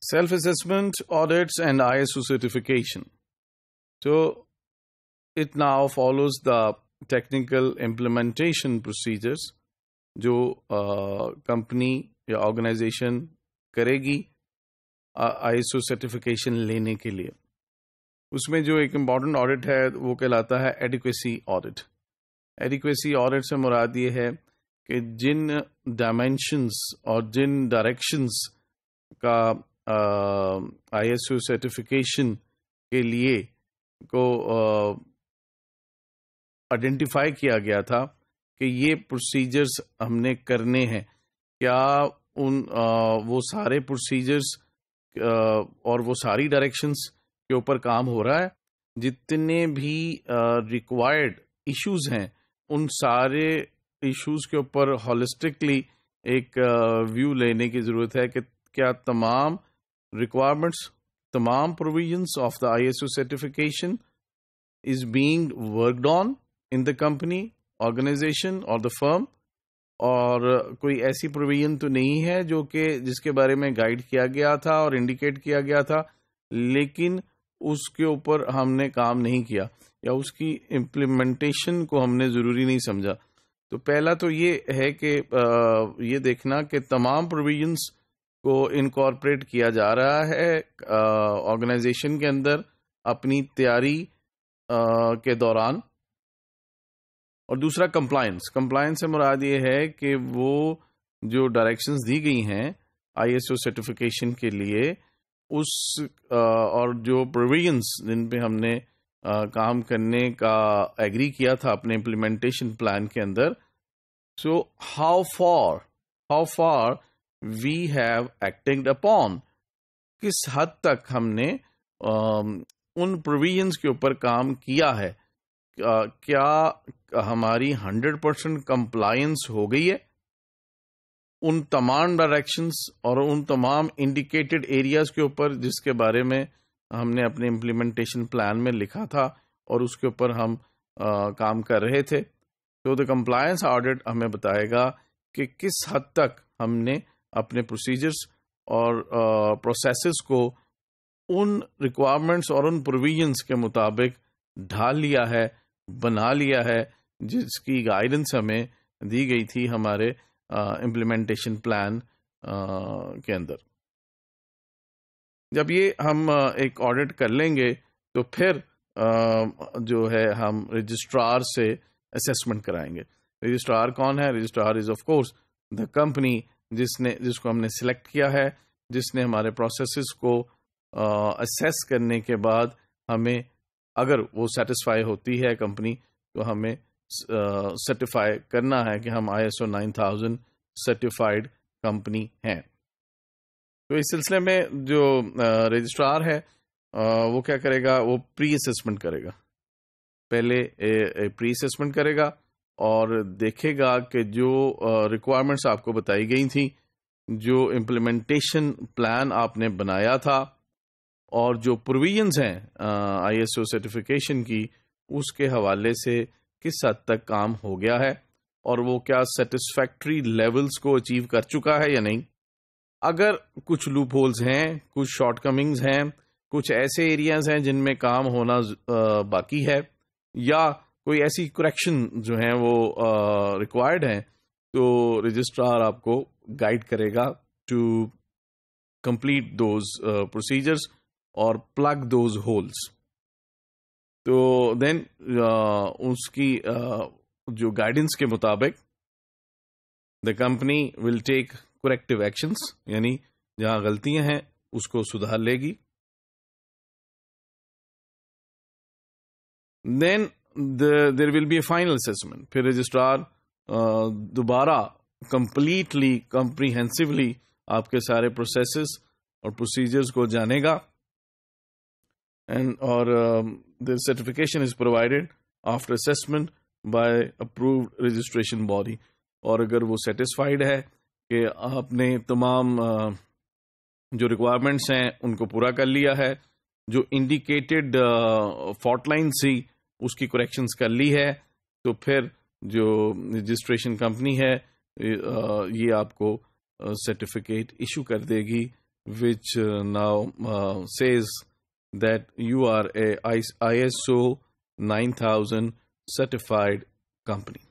Self-assessment, audits, and ISO certification. So it now follows the technical implementation procedures جو company یا organization کرے گی ISO certification لینے کے لیے. اس میں جو ایک امپورٹنٹ آڈٹ ہے وہ کہلاتا ہے ایڈیکویسی آڈٹ. ایڈیکویسی آڈٹ سے مراد یہ ہے کہ جن ڈائمینشنز اور جن ڈائریکشنز کا ISO سرٹیفکیشن کے لیے کو آئیڈینٹیفائی کیا گیا تھا کہ یہ پروسیجرز ہم نے کرنے ہیں، کیا وہ سارے پروسیجرز اور وہ ساری ڈائریکشنز کے اوپر کام ہو رہا ہے. جتنے بھی ریکوائرڈ ایشوز ہیں ان سارے ایشوز کے اوپر ہولسٹکلی ایک ویو لینے کی ضرورت ہے کہ کیا تمام ریکوائرمنٹس، تمام provisions of the ISO certification is being worked on in the company, organization اور دا فرم، اور کوئی ایسی پروویژن تو نہیں ہے جو کہ جس کے بارے میں گائیڈ کیا گیا تھا اور انڈیکیٹ کیا گیا تھا لیکن اس کے اوپر ہم نے کام نہیں کیا یا اس کی امپلیمنٹیشن کو ہم نے ضروری نہیں سمجھا. تو پہلا تو یہ ہے کہ یہ دیکھنا کہ تمام پروویژنس کو انکارپوریٹ کیا جا رہا ہے آرگنائزیشن کے اندر اپنی تیاری کے دوران. اور دوسرا کمپلائنس سے مراد یہ ہے کہ وہ جو ڈائریکشنز دی گئی ہیں ISO سرٹیفکیشن کے لیے اس اور جو پروویژنس جن پہ ہم نے کام کرنے کا ایگری کیا تھا اپنے امپلیمنٹیشن پلان کے اندر، so how far we have acting upon, کس حد تک ہم نے ان پروویژنس کے اوپر کام کیا ہے، کیا ہماری 100% کمپلائنس ہو گئی ہے ان تمام ڈائریکشنز اور ان تمام انڈیکیٹڈ ایریاز کے اوپر جس کے بارے میں ہم نے اپنے امپلیمنٹیشن پلان میں لکھا تھا اور اس کے اوپر ہم کام کر رہے تھے. تو دا کمپلائنس آڈٹ ہمیں بتائے گا کہ کس حد تک ہم نے اپنے پروسیجرز اور پروسیسز کو ان ریکوائرمنٹس اور ان پروویژنس کے مطابق ڈھال لیا ہے، بنا لیا ہے جس کی گائیڈنس ہمیں دی گئی تھی ہمارے امپلیمنٹیشن پلان کے اندر. جب یہ ہم ایک آڈٹ کر لیں گے تو پھر جو ہے ہم رجسٹرار سے اسیسمنٹ کرائیں گے. رجسٹرار کون ہے؟ Registrar is of course the company جس کو ہم نے سلیکٹ کیا ہے، جس نے ہمارے پروسیسز کو اسیس کرنے کے بعد ہمیں، اگر وہ سیٹسفائی ہوتی ہے کمپنی، تو ہمیں سرٹیفائی کرنا ہے کہ ہم ISO 9000 سرٹیفائڈ کمپنی ہیں. تو اس سلسلے میں جو رجسٹرار ہے وہ کیا کرے گا؟ وہ پری اسسمنٹ کرے گا. پہلے پری اسسمنٹ کرے گا اور دیکھے گا کہ جو ریکوائرمنٹس آپ کو بتائی گئی تھیں، جو امپلیمنٹیشن پلان آپ نے بنایا تھا اور جو پروویژنز ہیں ISO سرٹیفکیشن کی، اس کے حوالے سے کس حد تک کام ہو گیا ہے اور وہ کیا سیٹسفیکٹری لیولز کو اچیو کر چکا ہے یا نہیں. اگر کچھ لوپ ہولز ہیں، کچھ شارٹ کمنگز ہیں، کچھ ایسے ایریاز ہیں جن میں کام ہونا باقی ہے، یا کوئی ایسی کریکشن جو ہیں وہ ریکوائرڈ ہیں، تو رجسٹرار آپ کو گائیڈ کرے گا ٹو کمپلیٹ دوز پروسیجرز اور پلگ دوز ہولز. تو دین اس کی جو گائیڈنس کے مطابق the company will take corrective actions, یعنی جہاں غلطیاں ہیں اس کو سدھار لے گی. Then there will be a final assessment. پھر رجسٹرار دوبارہ کمپلیٹلی کمپریہنسولی آپ کے سارے پروسیسز اور پروسیجرز کو جانے گا. اور the certification is provided after assessment by approved registration body. اور اگر وہ سیٹسفائیڈ ہے کہ آپ نے تمام جو ریکوائرمنٹس ہیں ان کو پورا کر لیا ہے، جو انڈیکیٹڈ فالٹ لائن سی اس کی کریکشنز کر لی ہے، تو پھر جو رجسٹریشن کمپنی ہے یہ آپ کو سرٹیفکیٹ ایشو کر دے گی which now says that you are a ISO 9000 certified company.